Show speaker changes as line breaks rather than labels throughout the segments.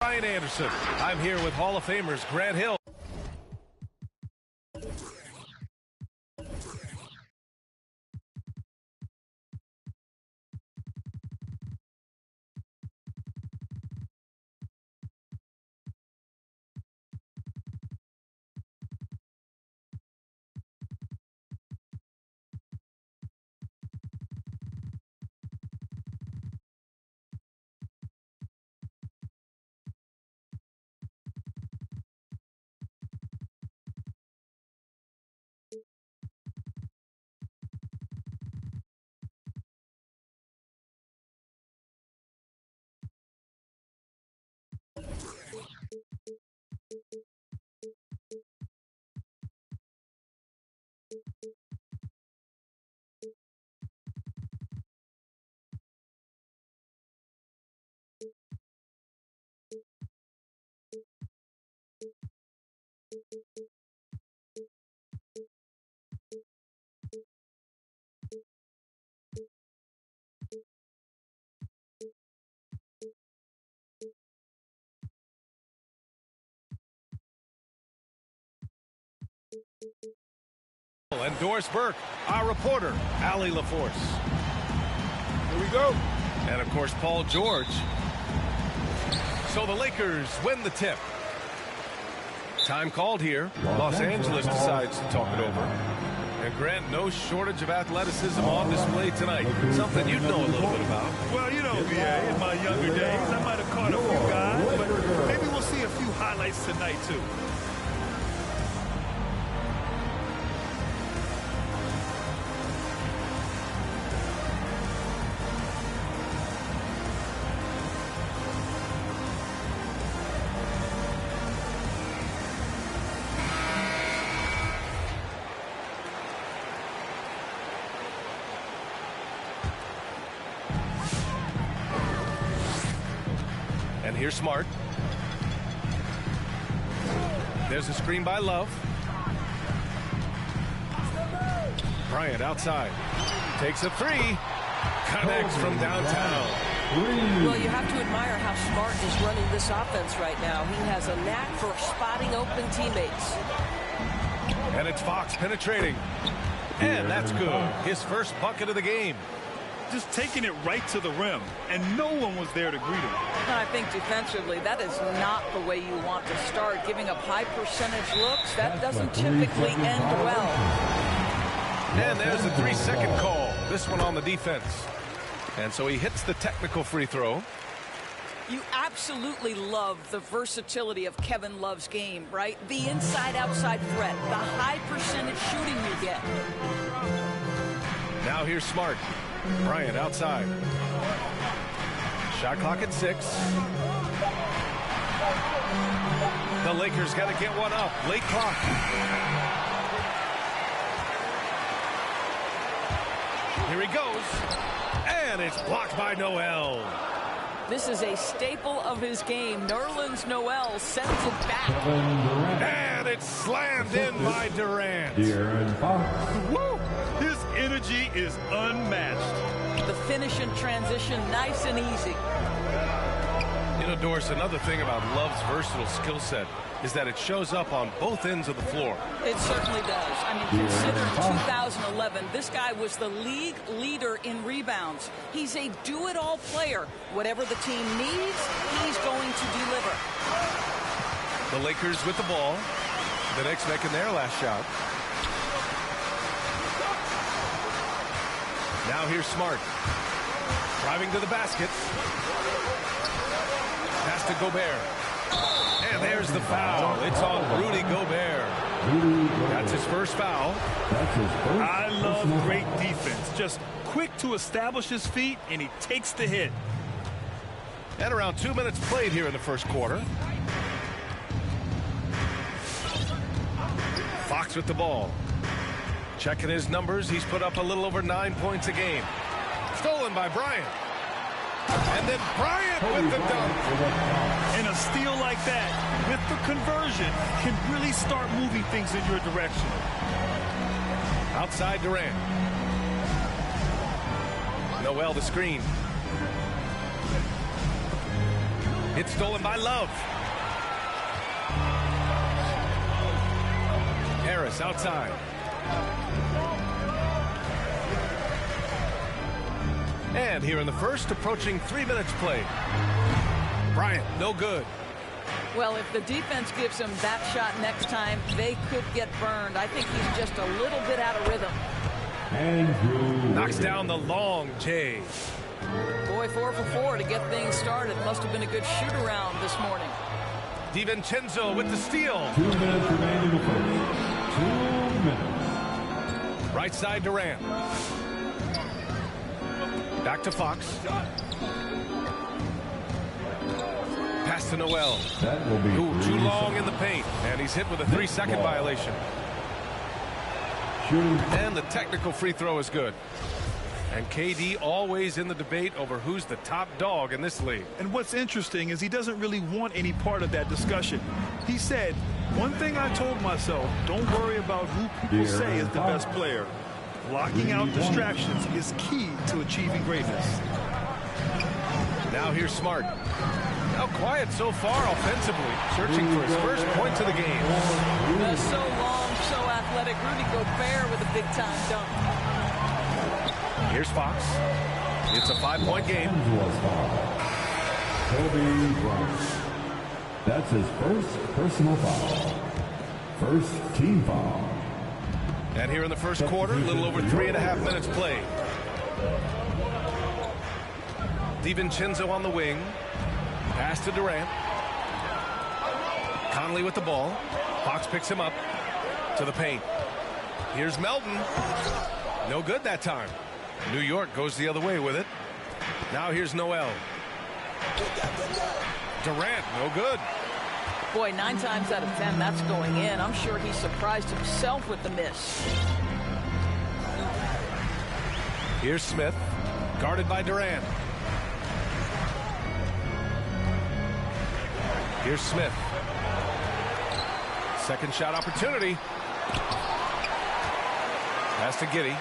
Ryan Anderson. I'm here with Hall of Famers Grant Hill. And Doris Burke, our reporter, Allie LaForce.
Here we go.
And, of course, Paul George. So the Lakers win the tip. Time called here. Los Angeles decides to talk it over. And Grant, no shortage of athleticism on display tonight. Something you know a little bit about.
Well, you know, in my younger days, I might have caught a few guys, but maybe we'll see a few highlights tonight, too.
And here's Smart. There's a screen by Love. Bryant outside. Takes a three. Connects from downtown.
Well, you have to admire how Smart is running this offense right now. He has a knack for spotting open teammates.
And it's Fox penetrating. And that's good. His first bucket of the game.
Just taking it right to the rim, and no one was there to greet him.
And I think defensively, that is not the way you want to start. Giving up high percentage looks, that doesn't typically end well.
And there's the 3-second call. This one on the defense. And so he hits the technical free throw.
You absolutely love the versatility of Kevin Love's game, right? The inside-outside threat, the high percentage shooting you get.
Now here's Smart. Bryant outside. Shot clock at 6. The Lakers got to get one up. Late clock. Here he goes. And it's blocked by Noel.
This is a staple of his game. Nerlens Noel sends it back.
And it's slammed in by Durant.
Woo! His energy is unmatched.
The finish and transition, nice and easy.
You know, Doris, another thing about Love's versatile skill set is that it shows up on both ends of the floor.
It certainly does. I mean, consider 2011, this guy was the league leader in rebounds. He's a do-it-all player. Whatever the team needs, he's going to deliver.
The Lakers with the ball. The Knicks making their last shot. Now here's Smart. Driving to the basket. Pass to Gobert. And there's the foul. It's on Rudy Gobert. That's his first foul.
I love great defense. Just quick to establish his feet, and he takes the hit.
And around 2 minutes played here in the first quarter. Fox with the ball. Checking his numbers, he's put up a little over 9 points a game. Stolen by Bryant. And then Bryant with the dunk.
And a steal like that, with the conversion, can really start moving things in your direction.
Outside Durant. Noel the screen. It's stolen by Love. Harris outside. And here in the first, approaching 3 minutes played. Bryant, no good.
Well, if the defense gives him that shot next time, they could get burned. I think he's just a little bit out of rhythm.
Knocks down the long J.
Boy, 4 for 4 to get things started. Must have been a good shoot-around this morning.
DiVincenzo with the steal.
2 minutes remaining in the first. 2 minutes.
Right side Durant. Back to Fox. Pass to Noel.
That will be
Too long in the paint. And he's hit with a 3-second violation.
Shooting.
And the technical free throw is good. And KD always in the debate over who's the top dog in this league.
And what's interesting is he doesn't really want any part of that discussion. He said, one thing I told myself, don't worry about who people say is the best player. Blocking out distractions is key to achieving greatness.
Now here's Smart. Now quiet so far offensively, searching for his first points of the game.
So long, so athletic. Rudy Gobert with a big-time dunk.
Here's Fox. It's a 5-point game.
Kobe Bryant. That's his first personal foul. First team foul.
And here in the first quarter, a little over 3.5 minutes played. DiVincenzo on the wing. Pass to Durant. Conley with the ball. Fox picks him up to the paint. Here's Melton. No good that time. New York goes the other way with it. Now here's Noel. Durant, no good.
Boy, 9 times out of 10, that's going in. I'm sure he surprised himself with the miss.
Here's Smith, guarded by Durant. Here's Smith. Second shot opportunity. Pass to Giddey.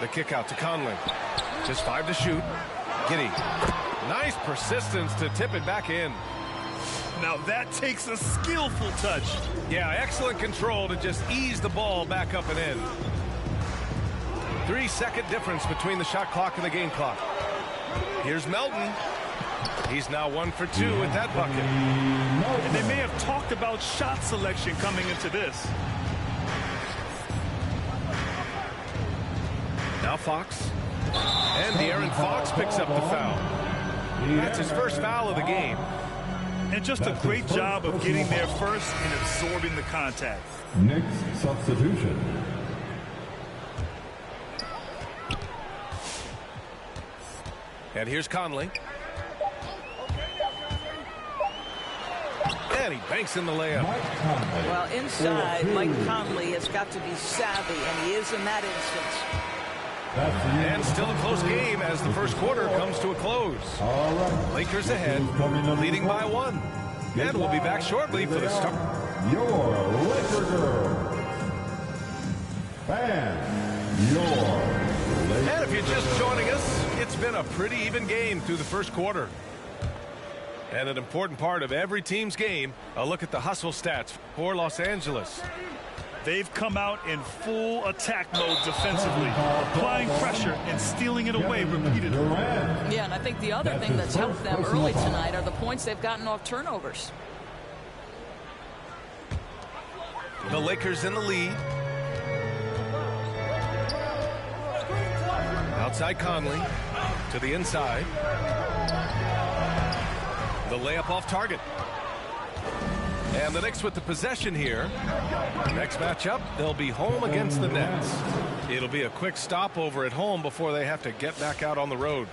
The kick out to Conley. Just 5 to shoot. Giddey. Nice persistence to tip it back in.
Now that takes a skillful touch.
Yeah, excellent control to just ease the ball back up and in. 3-second difference between the shot clock and the game clock. Here's Melton. He's now 1 for 2 with that bucket.
And they may have talked about shot selection coming into this.
Now Fox. And De'Aaron Fox picks up the foul. That's his first foul of the game.
And just a great job of getting there first and absorbing the contact.
Next substitution.
And here's Conley. And he banks in the layup.
Well, inside, Mike Conley has got to be savvy, and he is in that instance.
And still a close game as the first quarter comes to a close.
All right.
Lakers ahead, leading by 1. And we'll be back shortly for the start.
Your Laker girls. And your Laker.
And if you're just joining us, it's been a pretty even game through the first quarter. And an important part of every team's game, a look at the hustle stats for Los Angeles.
They've come out in full attack mode defensively, applying pressure and stealing it away repeatedly.
Yeah, and I think the other thing that's helped them early tonight are the points they've gotten off turnovers.
The Lakers in the lead. Outside Conley to the inside. The layup off target. And the Knicks with the possession here. Next matchup, they'll be home against the Nets. It'll be a quick stopover at home before they have to get back out on the road.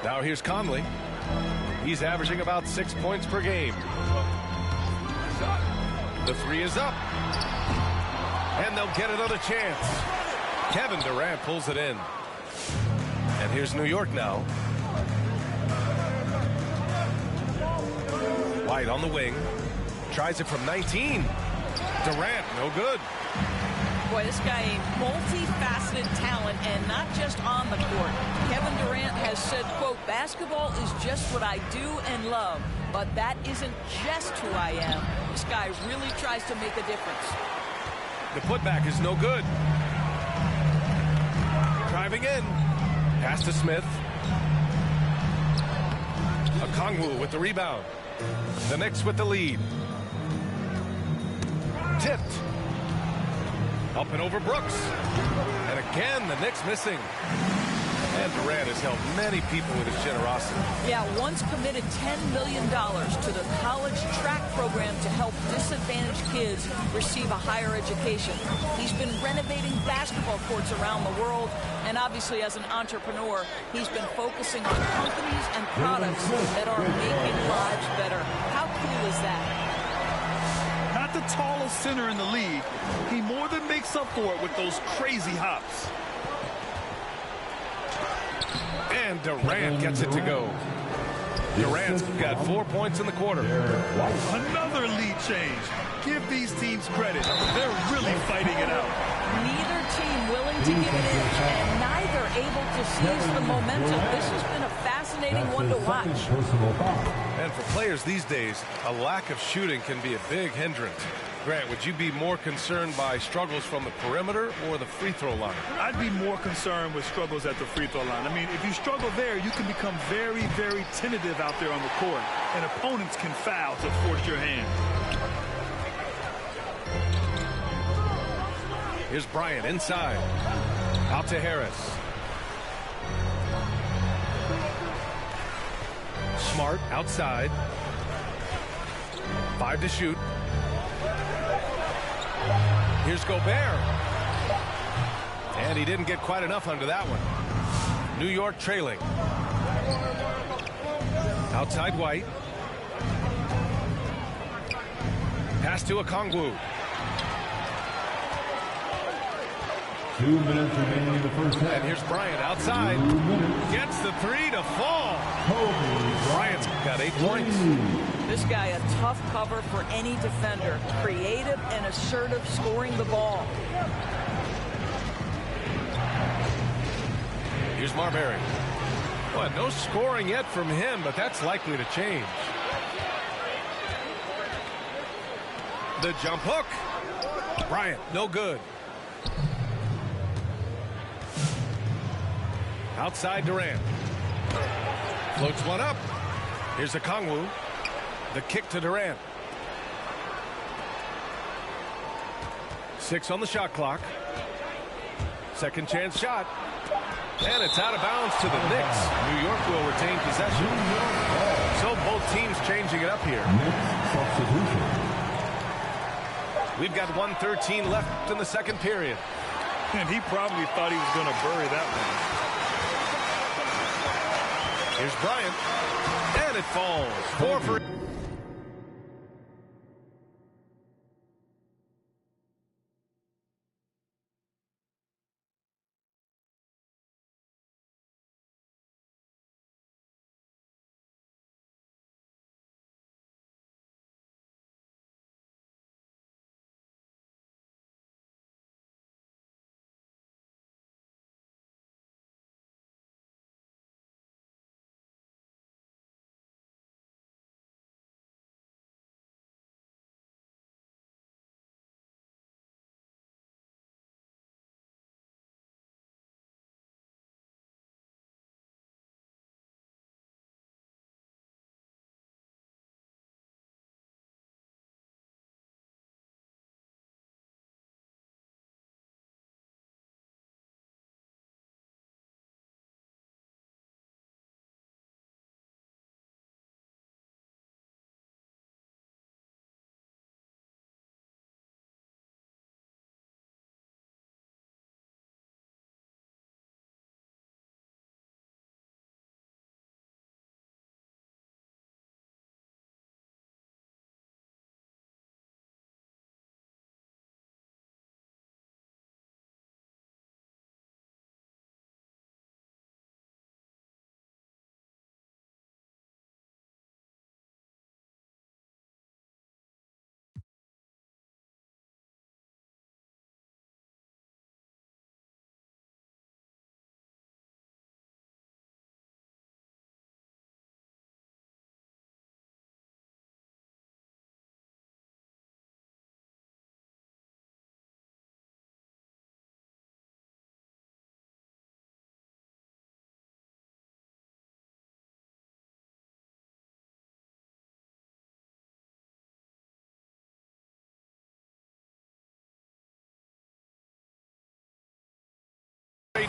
Now here's Conley. He's averaging about 6 points per game. The 3 is up. And they'll get another chance. Kevin Durant pulls it in. And here's New York now. White on the wing. Tries it from 19. Durant, no good.
Boy, this guy a multifaceted talent, and not just on the court. Kevin Durant has said, quote, basketball is just what I do and love, but that isn't just who I am. This guy really tries to make a difference.
The putback is no good. Driving in. Pass to Smith. Okongwu with the rebound. The Knicks with the lead. Tipped. Up and over Brooks. And again, the Knicks missing. And Durant has helped many people with his generosity.
Yeah, once committed $10 million to the college track program to help disadvantaged kids receive a higher education. He's been renovating basketball courts around the world, and obviously as an entrepreneur, he's been focusing on companies and products that are making lives better. How cool is that?
Not the tallest center in the league, he more than makes up for it with those crazy hops.
And Durant gets it to go. Durant's got 4 points in the quarter.
Another lead change. Give these teams credit. They're really fighting it out.
Neither team willing to give it in, and neither able to seize the momentum. This has been a fascinating one to watch.
And for players these days, a lack of shooting can be a big hindrance. Grant, would you be more concerned by struggles from the perimeter or the free throw line?
I'd be more concerned with struggles at the free throw line. I mean, if you struggle there, you can become very, very tentative out there on the court, and opponents can foul to force your hand.
Here's Bryant inside. Out to Harris. Smart outside. 5 to shoot. Here's Gobert. And he didn't get quite enough under that one. New York trailing. Outside White. Pass to Okongwu.
2 minutes remaining in the first half.
And here's Bryant outside. Gets the three to fall. Bryant's got 8 points.
This guy a tough cover for any defender. Creative and assertive scoring the ball.
Here's Marbury. Well, no scoring yet from him, but that's likely to change. The jump hook. Bryant, no good. Outside Durant. Floats one up. Here's Okongwu. The kick to Durant. 6 on the shot clock. Second chance shot. And it's out of bounds to the Knicks. New York will retain possession. So both teams changing it up here. We've got 1:13 left in the second period.
And he probably thought he was going to bury that one.
Here's Bryant. And it falls. 4 for...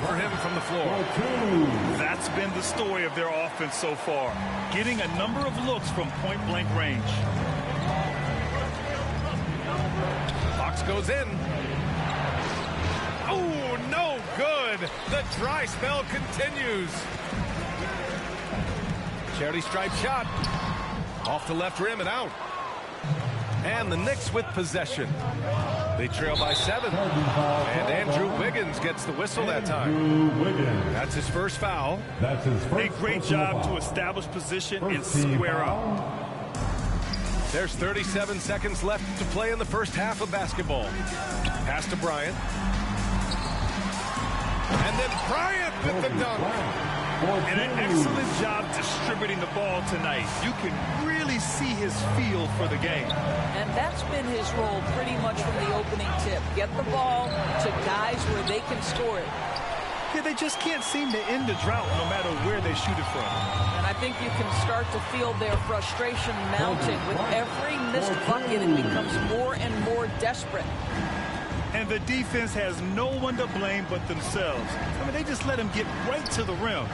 for him from the floor.
That's been the story of their offense so far, getting a number of looks from point-blank range.
Fox goes in. Oh, no good. The dry spell continues. Charity stripe shot. Off the left rim and out. And the Knicks with possession. They trail by 7. And Andrew Wiggins gets the whistle that time. That's his first foul.
That's his first.
A great job to establish position and square up.
There's 37 seconds left to play in the first half of basketball. Pass to Bryant. And then Bryant with the dunk.
And an excellent job distributing the ball tonight. You can really see his feel for the game.
And that's been his role pretty much from the opening tip. Get the ball to guys where they can score it.
Yeah, they just can't seem to end the drought no matter where they shoot it from.
And I think you can start to feel their frustration mounting. With every missed bucket, it becomes more and more desperate.
And the defense has no one to blame but themselves. I mean, they just let him get right to the rim.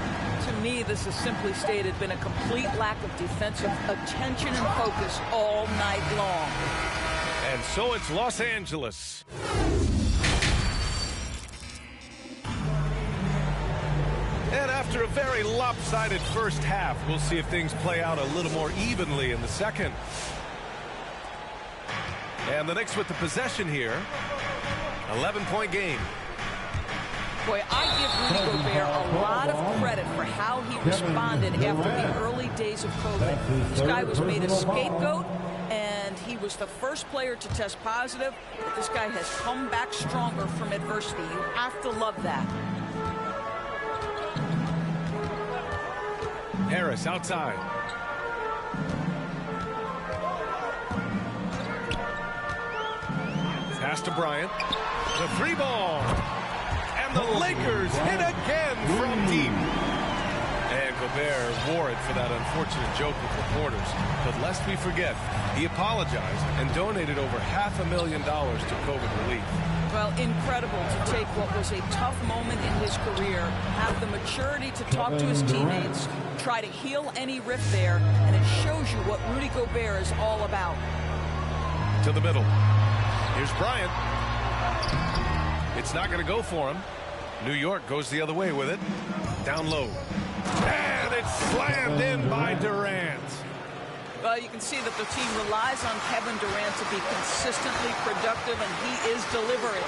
To me, this has simply stated been a complete lack of defensive attention and focus all night long.
And so it's Los Angeles. And after a very lopsided first half, we'll see if things play out a little more evenly in the second. And the Knicks with the possession here. 11-point game.
Boy, I give Rudy Gobert a lot of credit for how he responded after the early days of COVID. This guy was made a scapegoat, and he was the first player to test positive. But this guy has come back stronger from adversity. You have to love that.
Harris outside. Pass to Bryant. The 3-ball. And the Lakers hit again from deep. And Gobert wore it for that unfortunate joke with reporters. But lest we forget, he apologized and donated over $500,000 to COVID relief.
Well, incredible to take what was a tough moment in his career, have the maturity to talk to his teammates, try to heal any rift there, and it shows you what Rudy Gobert is all about.
To the middle. Here's Bryant. It's not going to go for him. New York goes the other way with it. Down low. And it's slammed in by Durant.
Well, you can see that the team relies on Kevin Durant to be consistently productive, and he is delivering.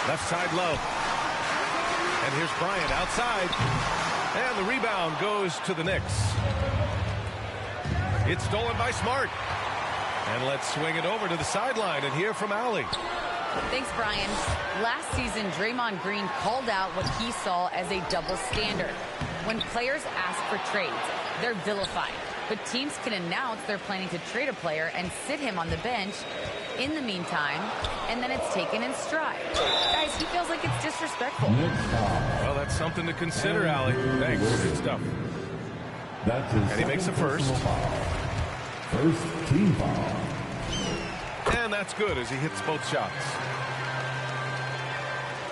Left side low. And here's Bryant outside. And the rebound goes to the Knicks. It's stolen by Smart. And let's swing it over to the sideline and hear from Allie.
Thanks, Brian. Last season, Draymond Green called out what he saw as a double standard. When players ask for trades, they're vilified. But teams can announce they're planning to trade a player and sit him on the bench in the meantime, and then it's taken in stride. Guys, he feels like it's disrespectful.
Well, that's something to consider, Allie. Thanks. Good stuff.
That's his
and he makes the first.
First team foul.
And that's good as he hits both shots.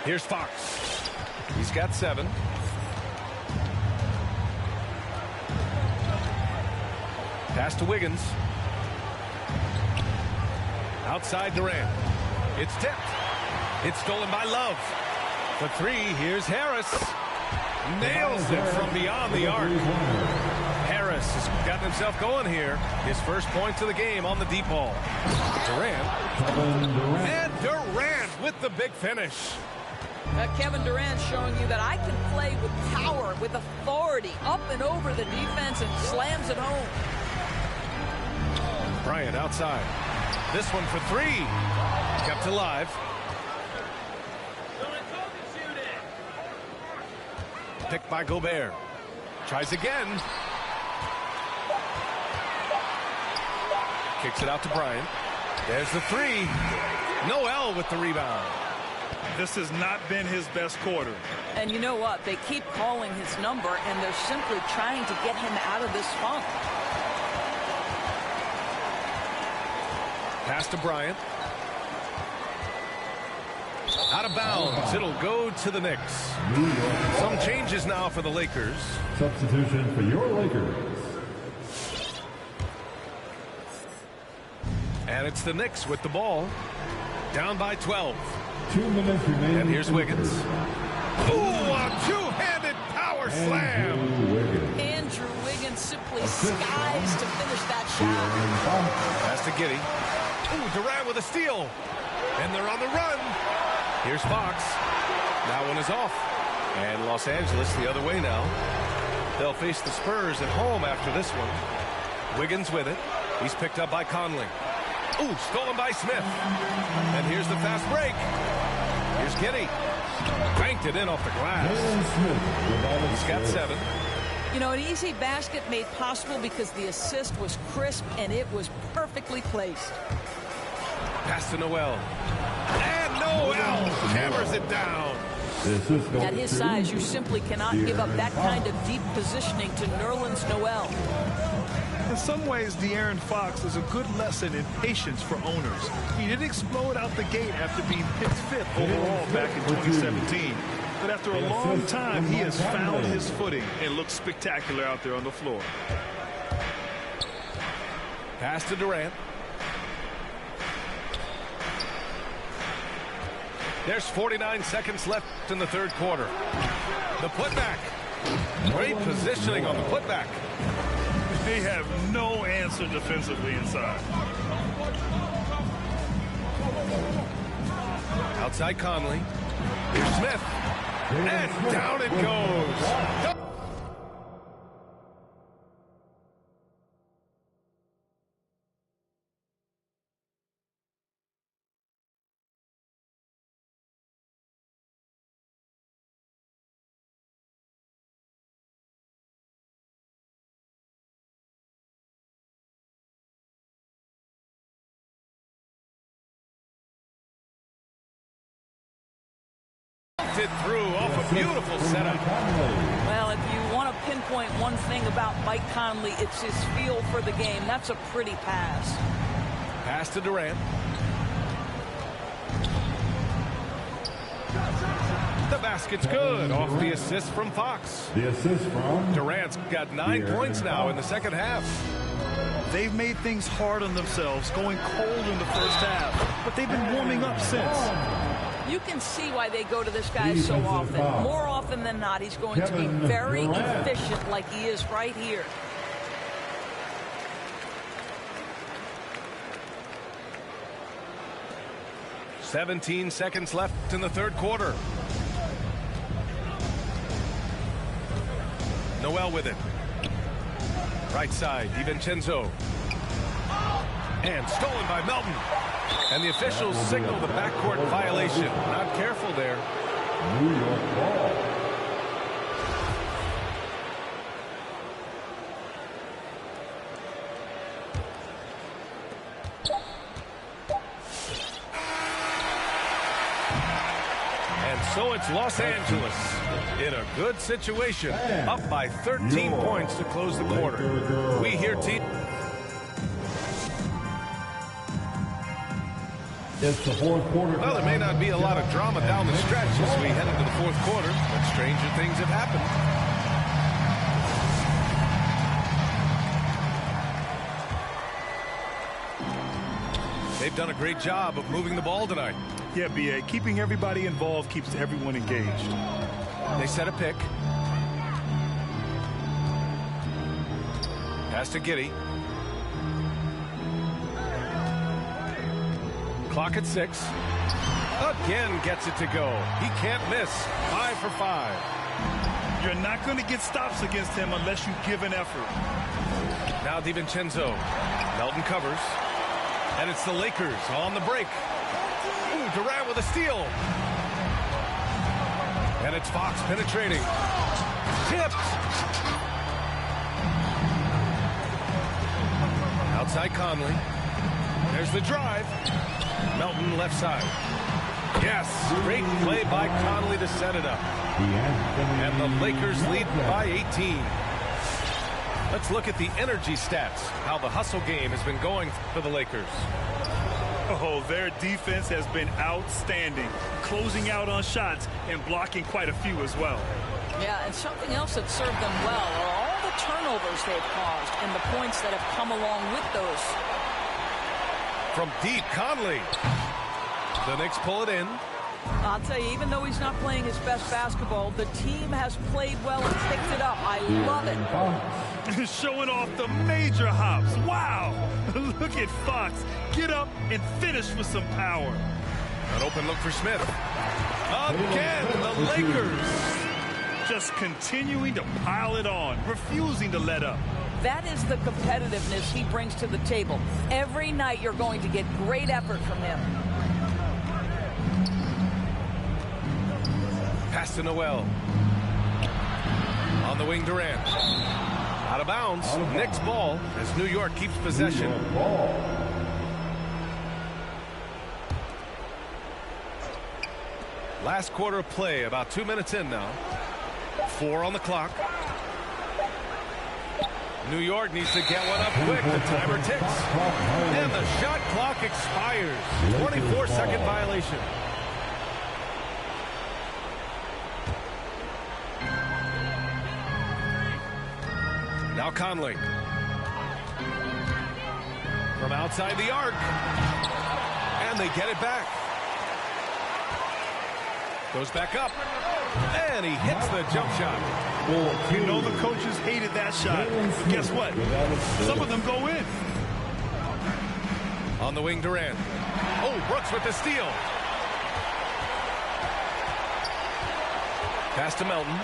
Here's Fox. He's got 7. Pass to Wiggins. Outside Durant. It's tipped. It's stolen by Love. For 3, here's Harris. Nails it from beyond the arc. Harris has gotten himself going here. His first points of the game on the deep ball. Durant. And Durant with the big finish.
Kevin Durant showing you that I can play with power, with authority, up and over the defense, and slams it home.
Bryant outside. This one for 3. Kept alive. Picked by Gobert. Tries again. Kicks it out to Bryant. There's the 3. Noel with the rebound.
This has not been his best quarter.
And you know what? They keep calling his number, and they're simply trying to get him out of this funk.
Pass to Bryant. Out of bounds. It'll go to the Knicks. Some changes now for the Lakers.
Substitution for your Lakers.
And it's the Knicks with the ball. Down by 12.
2 minutes remaining.
And here's Wiggins. Ooh, a two-handed power slam.
Andrew Wiggins simply skies to finish that shot.
Pass to Giddey. Ooh, Durant with a steal. And they're on the run. Here's Fox. That one is off. And Los Angeles the other way now. They'll face the Spurs at home after this one. Wiggins with it. He's picked up by Conley. Ooh, stolen by Smith. And here's the fast break. Here's Giddey. Banked it in off the glass. He's got 7.
You know, an easy basket made possible because the assist was crisp and it was perfectly placed.
Pass to Noel. And Noel hammers it down.
At his size, you simply cannot give up that kind of deep positioning to Nerlens Noel.
In some ways, De'Aaron Fox is a good lesson in patience for owners. He did explode out the gate after being picked 5th overall back in 2017. But after a long time, he has found his footing and looks spectacular out there on the floor.
Pass to Durant. There's 49 seconds left in the third quarter. The putback. Great positioning on the putback.
They have no answer defensively inside.
Outside Conley. Here's Smith. And down it goes. It through off a beautiful setup.
Well, if you want to pinpoint one thing about Mike Conley, it's his feel for the game. That's a pretty pass.
Pass to Durant. The basket's good off the assist from Fox.
The assist from
Durant's got 9 points now in the second half.
They've made things hard on themselves, going cold in the first half, but they've been warming up since.
You can see why they go to this guy so often. More often than not, he's going to be very efficient like he is right here.
"17 seconds left in the third quarter. Noel with it. Right side, DiVincenzo. And stolen by Melton. And the officials signal the backcourt violation. Not careful there.
New York ball.
And so it's Los Angeles in a good situation. Up by 13 points to close the quarter. We hear team.
It's the fourth quarter.
Well, there may not be a lot of drama down the stretch as we head into the fourth quarter, but stranger things have happened. They've done a great job of moving the ball tonight.
Yeah, B.A., keeping everybody involved keeps everyone engaged.
They set a pick. Pass to Giddey. Clock at 6. Again gets it to go. He can't miss. 5 for 5.
You're not going to get stops against him unless you give an effort.
Now DiVincenzo. Melton covers. And it's the Lakers on the break. Ooh, Durant with a steal. And it's Fox penetrating. Tipped. Outside Conley. There's the drive. Melton left side. Yes, great play by Conley to set it up. And the Lakers lead by 18. Let's look at the energy stats, how the hustle game has been going for the Lakers.
Oh, their defense has been outstanding, closing out on shots and blocking quite a few as well.
Yeah, and something else that served them well are all the turnovers they've caused and the points that have come along with those.
From deep, Conley. The Knicks pull it in.
I'll tell you, even though he's not playing his best basketball, the team has played well and picked it up. I love it.
Showing off the major hops. Wow. Look at Fox. Get up and finish with some power.
An open look for Smith. Again, the Lakers.
Just continuing to pile it on, refusing to let up.
That is the competitiveness he brings to the table. Every night you're going to get great effort from him.
Pass to Noel. On the wing, Durant. Out of bounds. Knicks ball as New York keeps possession. Last quarter of play, about 2 minutes in now. 4 on the clock. New York needs to get one up quick. The timer ticks. And the shot clock expires. 24-second violation. Now Conley. From outside the arc. And they get it back. Goes back up. And he hits the jump shot.
You know the coaches hated that shot. But guess what? Some of them go in.
On the wing, Durant. Oh, Brooks with the steal. Pass to Melton.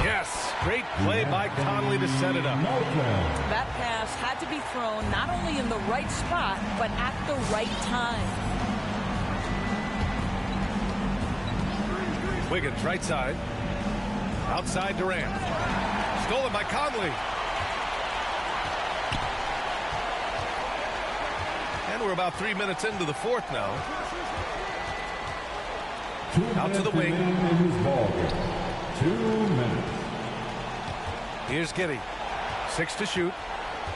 Yes, great play by Conley to set it up.
That pass had to be thrown not only in the right spot, but at the right time.
Wiggins, right side. Outside Durant. Stolen by Conley. And we're about 3 minutes into the fourth now. Out to the wing.
2 minutes.
Here's Giddey. 6 to shoot.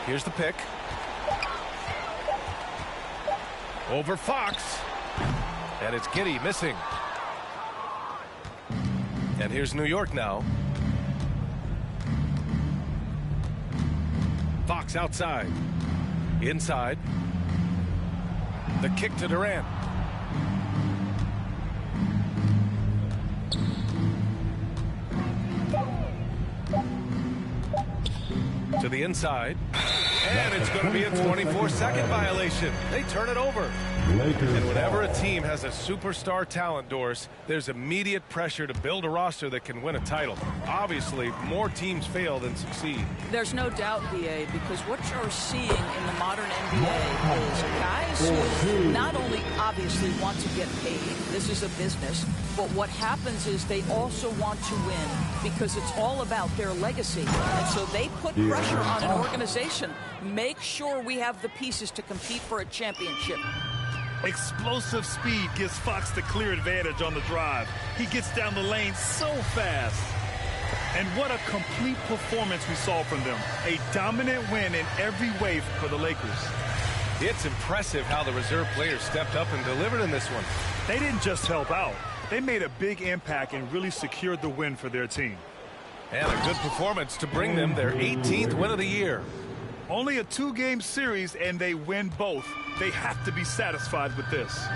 Here's the pick. Over Fox. And it's Giddey missing. And here's New York now. Fox outside. Inside. The kick to Durant. To the inside. And it's going to be a 24-second violation. They turn it over. And whenever a team has a superstar talent, Doris, there's immediate pressure to build a roster that can win a title. Obviously, more teams fail than succeed.
There's no doubt, BA, because what you're seeing in the modern NBA is guys who not only obviously want to get paid, this is a business, but what happens is they also want to win because it's all about their legacy. And so they put pressure on an organization. Make sure we have the pieces to compete for a championship.
Explosive speed gives Fox the clear advantage on the drive. He gets down the lane so fast. And what a complete performance we saw from them. A dominant win in every way for the Lakers.
It's impressive how the reserve players stepped up and delivered in this one.
They didn't just help out. They made a big impact and really secured the win for their team.
And a good performance to bring them their 18th win of the year.
Only a 2-game series, and they win both. They have to be satisfied with this.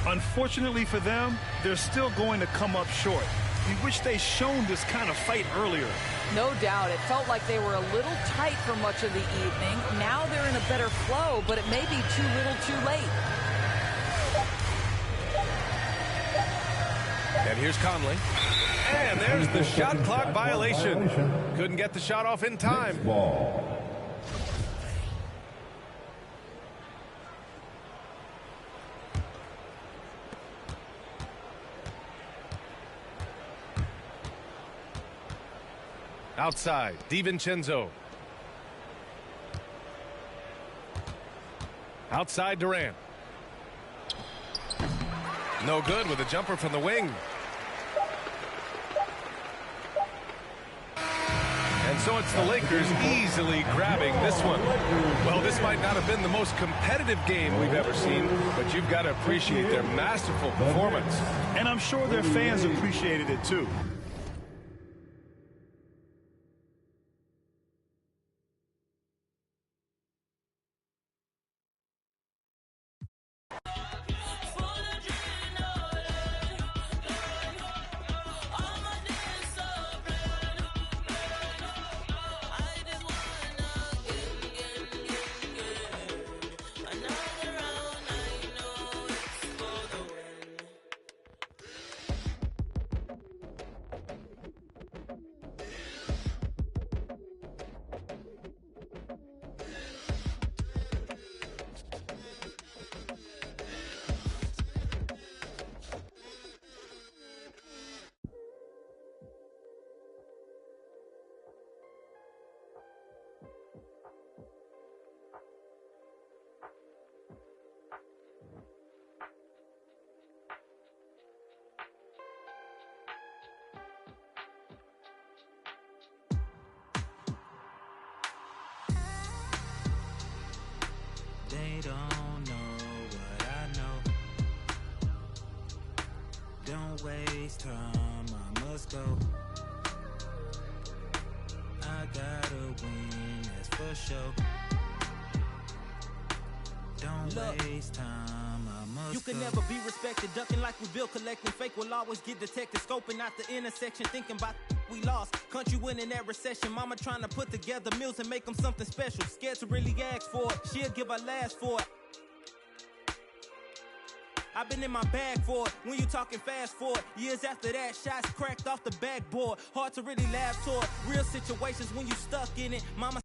Unfortunately for them, they're still going to come up short. We wish they'd shown this kind of fight earlier.
No doubt. It felt like they were a little tight for much of the evening. Now they're in a better flow, but it may be too little too late.
And here's Conley. And there's the shot clock violation. Couldn't get the shot off in time. Outside, DiVincenzo. Outside, Durant. No good with a jumper from the wing. And And so it's the Lakers easily grabbing this one. Well, this might not have been the most competitive game we've ever seen, but you've got to appreciate their masterful performance.
And I'm sure their fans appreciated it too.
They don't know what I know. Don't waste time, I must go. I gotta win, that's for sure. Don't waste time, I must
You can never be respected, ducking like we built, collecting fake will always get detected, scoping out the intersection, thinking about we lost. Country winning that recession, mama trying to put together meals and make them something special. Scared to really ask for it, she'll give her last for it. I've been in my bag for it, when you talking fast forward. Years after that, shots cracked off the backboard. Hard to really laugh toward real situations when you stuck in it. Mama